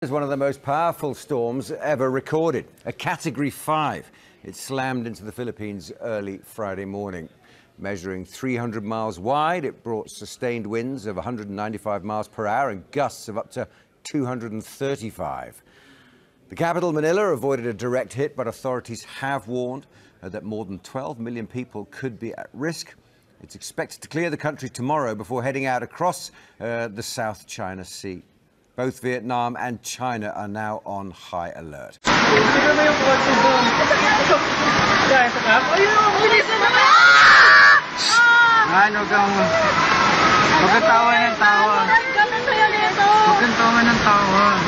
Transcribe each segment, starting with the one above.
Is one of the most powerful storms ever recorded, a Category 5. It slammed into the Philippines early Friday morning. Measuring 300 miles wide, it brought sustained winds of 195 miles per hour and gusts of up to 235. The capital, Manila, avoided a direct hit, but authorities have warned that more than 12 million people could be at risk. It's expected to clear the country tomorrow before heading out across the South China Sea. Both Vietnam and China are now on high alert. Ano kang magkatawa ng tawa? Magkatawa ng tawa.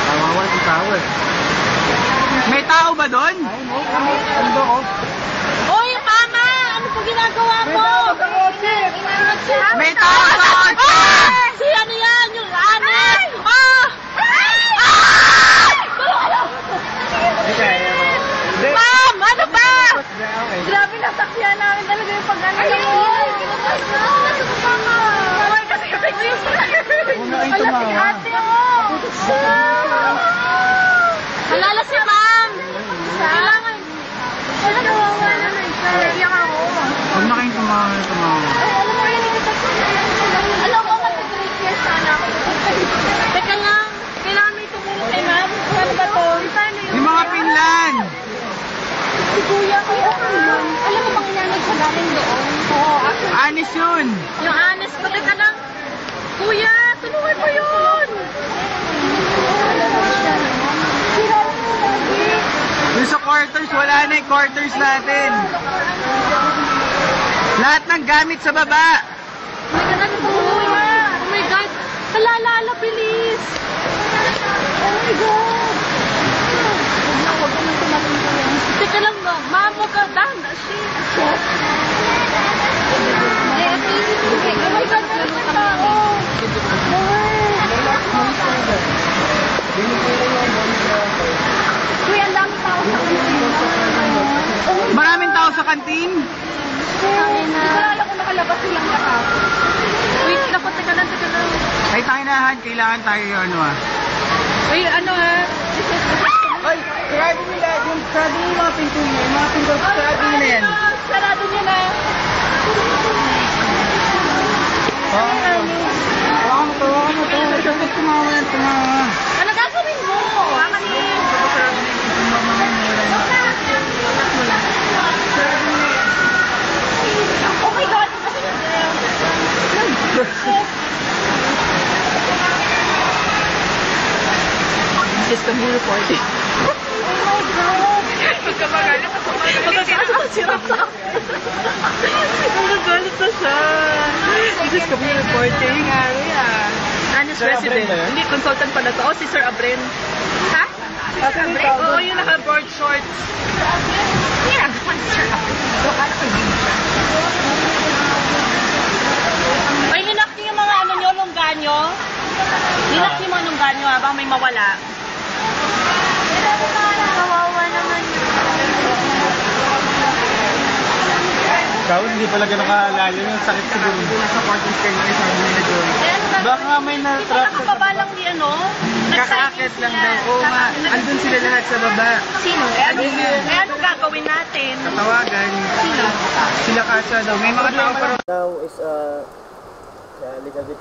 Tawa si tawa. May tao ba doon? Oy, mama! Ano po ginagawa mo? May tao sa kotse! Si ano yan? Yung anes! Ma'am! Ano ba? Grabe, nasakyan namin talaga yung pag-ano. Ay, kasi ate mo! Halala si ma'am! Kailangan. Wala nawawa na naiyak ako. Huwag na kayong tumawa. Alam mo yun, alam ko mag-3 sana ako. Teka lang, kailangan may tumulong kay ma'am. Ano ba to? Yung mga pinlan! Si Kuya, alam mo bang inanay sa galing doon? Oo, actually. Anis yun! Yung honest ko, teka lang. Kuya, tulungan mo yun! Yung sa quarters, wala na yung quarters natin. Lahat ng gamit sa baba. Oh my God, ano po? Oh my God, halalala, bilis! Oh my God! Huwag naman tumating ko yan. Teka lang, ma'am, huwag ka dahan. Shit! Oh my God, ano na tao? Kuya, ang daming tao sa kantin. Maraming tao sa kantin. Naalala ko nakalabas silang lahat. Wait, naku, teka lang. Ay, tayo kailangan tayo ano ah. Ay, ano ah? Ay, sarado nila. Yung sarado yung mga pinto niya. Yung mga pinto, sarado nila yan. Sarado niya na. Tawa mo to. Siyempre tumawa. Ano gagawin mo? Kakanin. Oh my God! This is coming reporting. Oh my God! Magkagalit na siya. Magkagalit na siya. This is coming reporting. Anis resident. Hindi, consultant pala to. Oh, si Sir Abren. Ha? Sir Abren? Oo, yung naka-board shorts. Yeah, Sir Abren. May linak niyo yung mga ano nyo, longganyo. Linak niyo mga longganyo habang may mawala. Kawawa naman yun. Ikaw, hindi pala gano'n kalalim yung sakit siguro. Sa quarters kayo na isa nila doon. Baka may na-trap. Ito nakababa lang di ano? Kakaakit lang daw. Oo nga, andun sila lahat sa baba. Sino? Ano gagawin natin? Tawagan. Sino? Sila kasa daw. May mga tao pa rin. Now is little bit.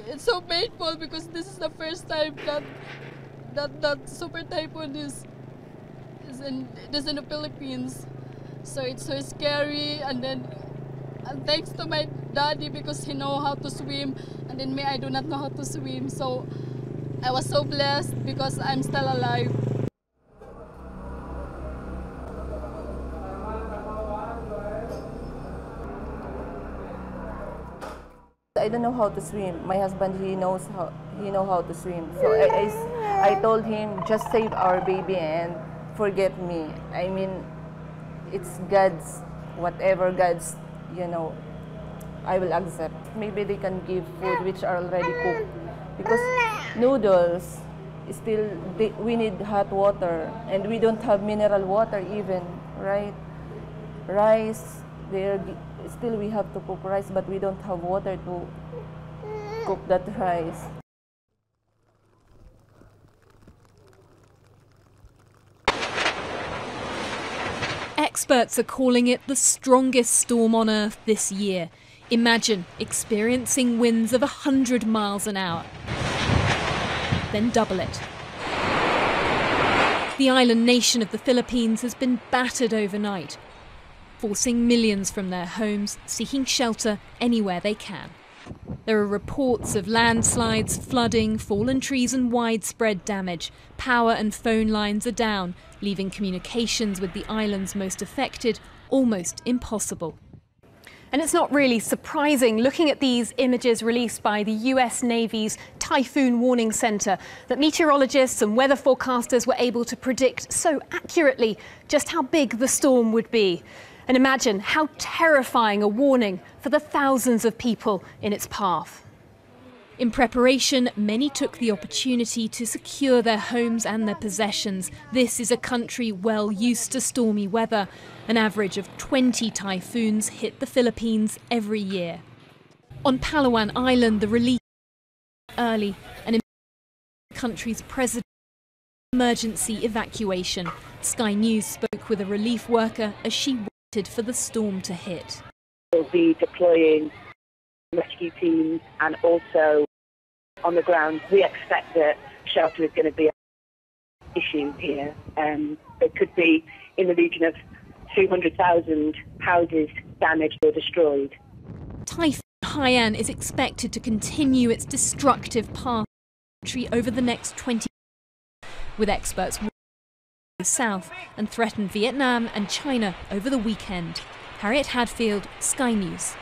It's so painful because this is the first time that super typhoon is in the Philippines. So it's so scary, and thanks to my daddy because he know how to swim, and then me, I do not know how to swim. So I was so blessed because I'm still alive. I don't know how to swim. My husband, he knows how to swim. So I told him, just save our baby and forget me. I mean, it's God's, whatever God's, you know, I will accept. Maybe they can give food which are already cooked. Because noodles, still, we need hot water. And we don't have mineral water even, right? Rice, still we have to cook rice, but we don't have water to cook that rice. Experts are calling it the strongest storm on Earth this year. Imagine experiencing winds of 100 miles an hour. Then double it. The island nation of the Philippines has been battered overnight, forcing millions from their homes, seeking shelter anywhere they can. There are reports of landslides, flooding, fallen trees and widespread damage. Power and phone lines are down, leaving communications with the islands most affected almost impossible. And it's not really surprising, looking at these images released by the US Navy's Typhoon Warning Center, that meteorologists and weather forecasters were able to predict so accurately just how big the storm would be. And imagine how terrifying a warning for the thousands of people in its path. In preparation, many took the opportunity to secure their homes and their possessions. This is a country well used to stormy weather. An average of 20 typhoons hit the Philippines every year. On Palawan Island, the relief early and the country's president emergency evacuation. Sky News spoke with a relief worker as she waited for the storm to hit. We'll be deploying rescue teams, and also on the ground we expect that shelter is going to be an issue here. There could be in the region of 200,000 houses damaged or destroyed. Typhoon Haiyan is expected to continue its destructive path over the next 20 years, with experts warning the south and threaten Vietnam and China over the weekend. Harriet Hadfield, Sky News.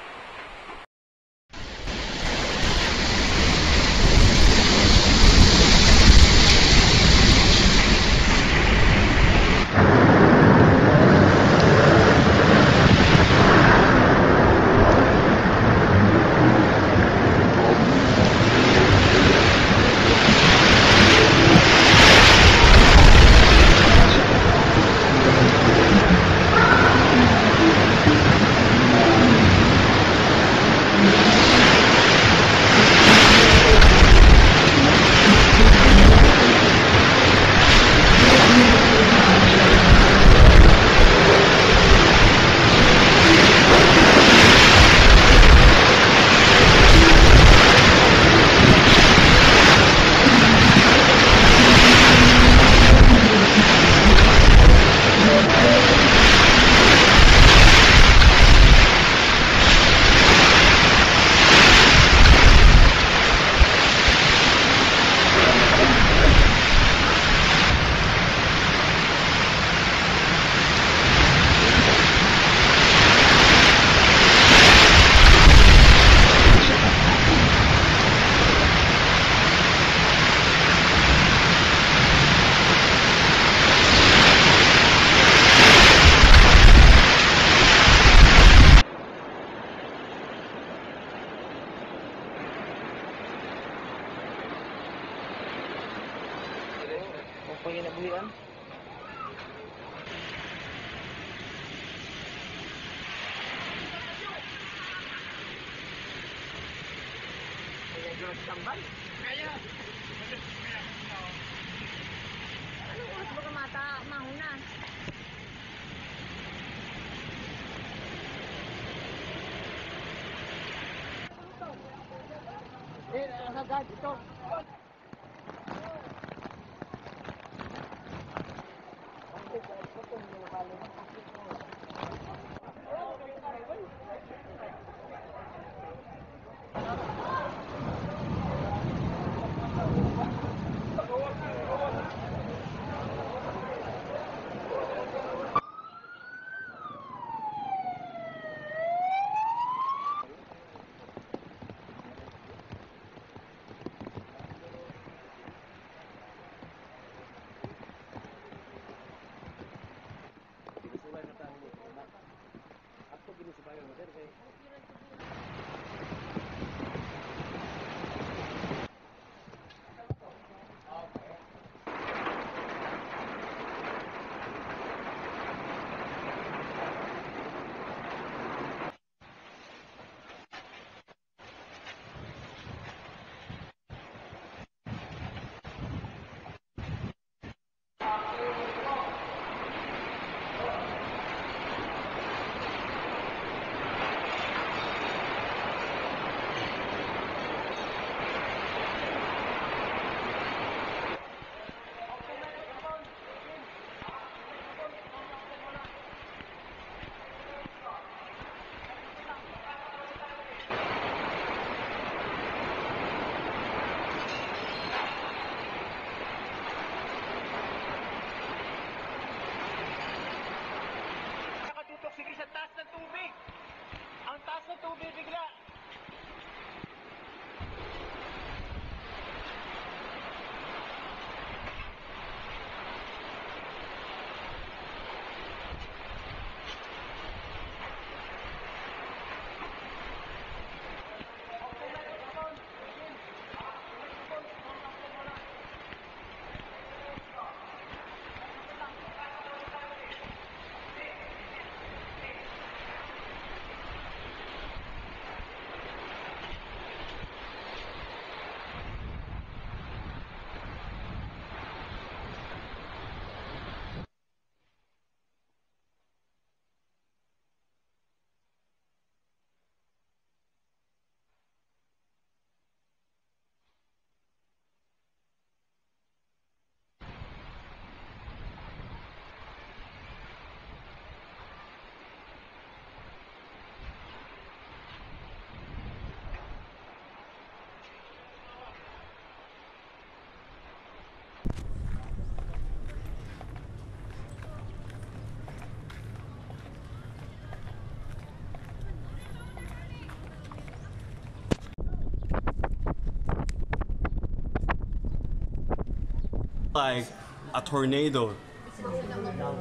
Like a tornado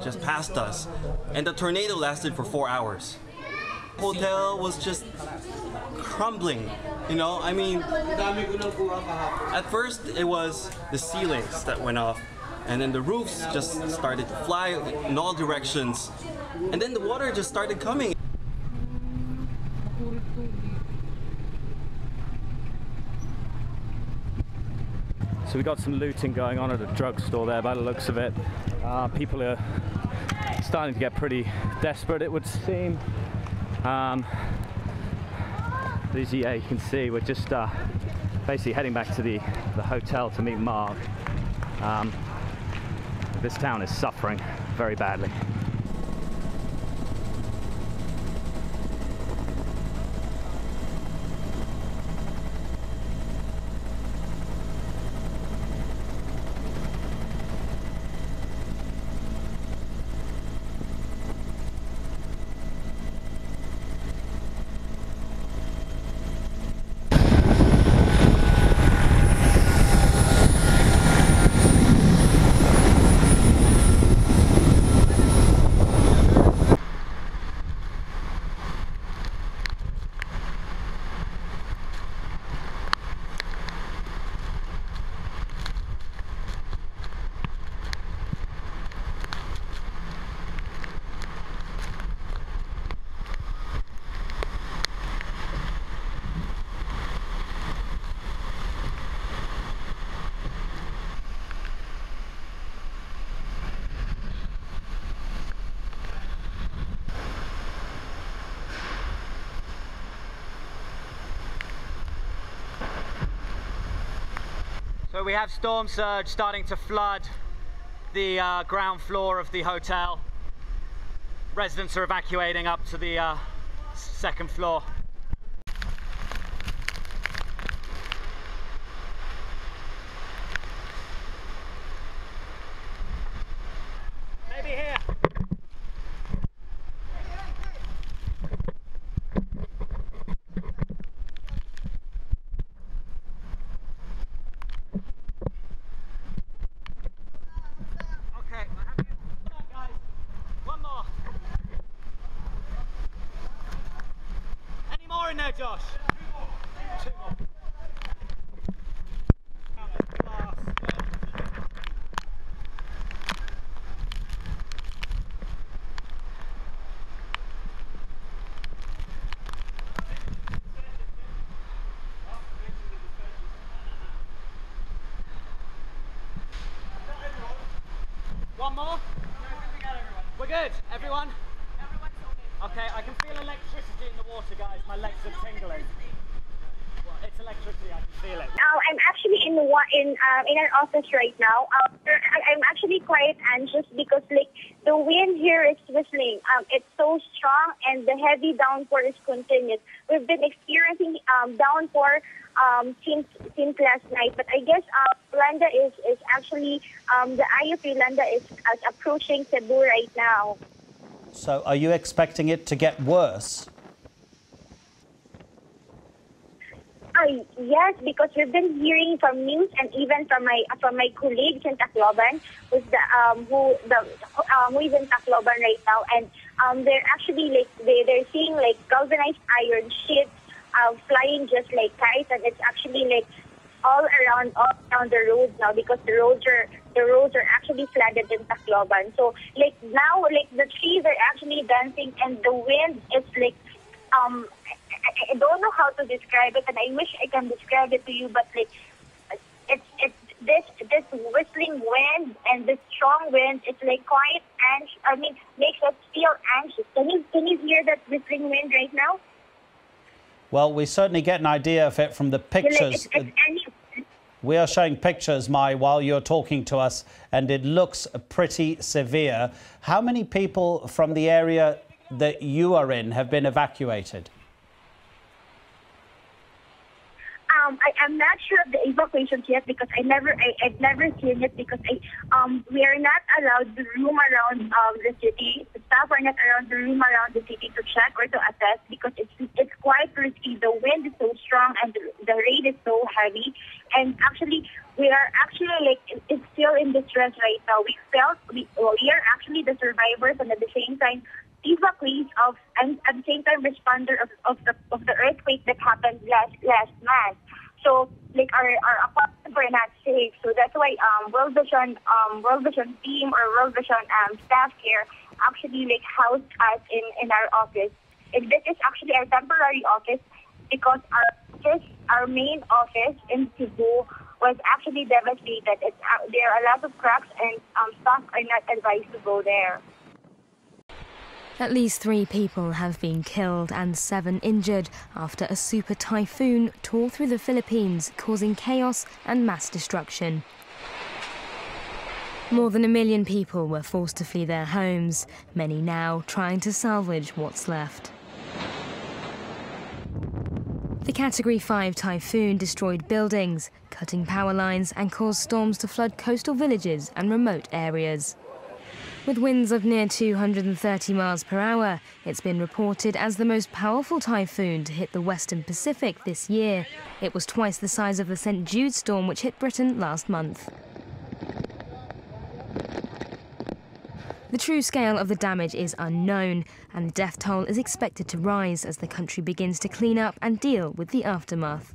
just passed us, and the tornado lasted for 4 hours. Hotel was just crumbling, you know. I mean, at first it was the ceilings that went off, and then the roofs just started to fly in all directions, and then the water just started coming. So we got some looting going on at a drugstore there by the looks of it. People are starting to get pretty desperate, it would seem. Yeah, you can see we're just basically heading back to the hotel to meet Mark. This town is suffering very badly. So we have storm surge starting to flood the ground floor of the hotel. Residents are evacuating up to the second floor. Maybe here. In there, Josh. Two more. One more. We're good, everyone. Okay, I can feel electricity in the water, guys. My legs are tingling. Well, it's electricity. I can feel it. I'm actually in an office right now. I'm actually quite anxious because like the wind here is whistling. It's so strong and the heavy downpour is continuous. We've been experiencing downpour since last night, but I guess Landa is actually the eye of Landa is approaching Cebu right now. So are you expecting it to get worse? Yes, because we've been hearing from news and even from my colleagues in Tacloban, who is in Tacloban right now, and they're actually like they're seeing like galvanized iron sheets flying just like kites, and it's actually like all around the roads now because the roads are actually flooded in Tacloban. So like now like the trees are actually dancing and the wind is like I don't know how to describe it, and I wish I can describe it to you, but like it's this whistling wind and this strong wind. It's like quite anxious. I mean, makes us feel anxious. Can you hear that whistling wind right now? Well, we certainly get an idea of it from the pictures. We are showing pictures, Mai, while you're talking to us, and it looks pretty severe. How many people from the area that you are in have been evacuated? I'm not sure of the evacuations yet because I've never seen it because we are not allowed to roam around the city. The staff are not allowed to roam around the city to check or to assess because it's quite quite risky. The wind is so strong and the rain is so heavy. And actually, we are actually like it's still in distress right now. We are actually the survivors, and at the same time, evacuees of, and at the same time, responder of the earthquake that happened last month. So like our apartments were not safe. So that's why World Vision team or World Vision staff here actually like housed us in our office. And this is actually our temporary office because our main office in Cebu was actually devastated. There are a lot of cracks and staff are not advised to go there. At least 3 people have been killed and 7 injured after a super typhoon tore through the Philippines, causing chaos and mass destruction. More than 1 million people were forced to flee their homes, many now trying to salvage what's left. The Category 5 typhoon destroyed buildings, cutting power lines and caused storms to flood coastal villages and remote areas. With winds of near 230 miles per hour, it's been reported as the most powerful typhoon to hit the Western Pacific this year. It was twice the size of the St. Jude storm which hit Britain last month. The true scale of the damage is unknown, and the death toll is expected to rise as the country begins to clean up and deal with the aftermath.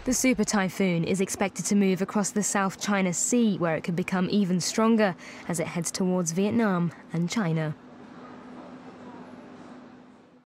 The super typhoon is expected to move across the South China Sea, where it could become even stronger as it heads towards Vietnam and China.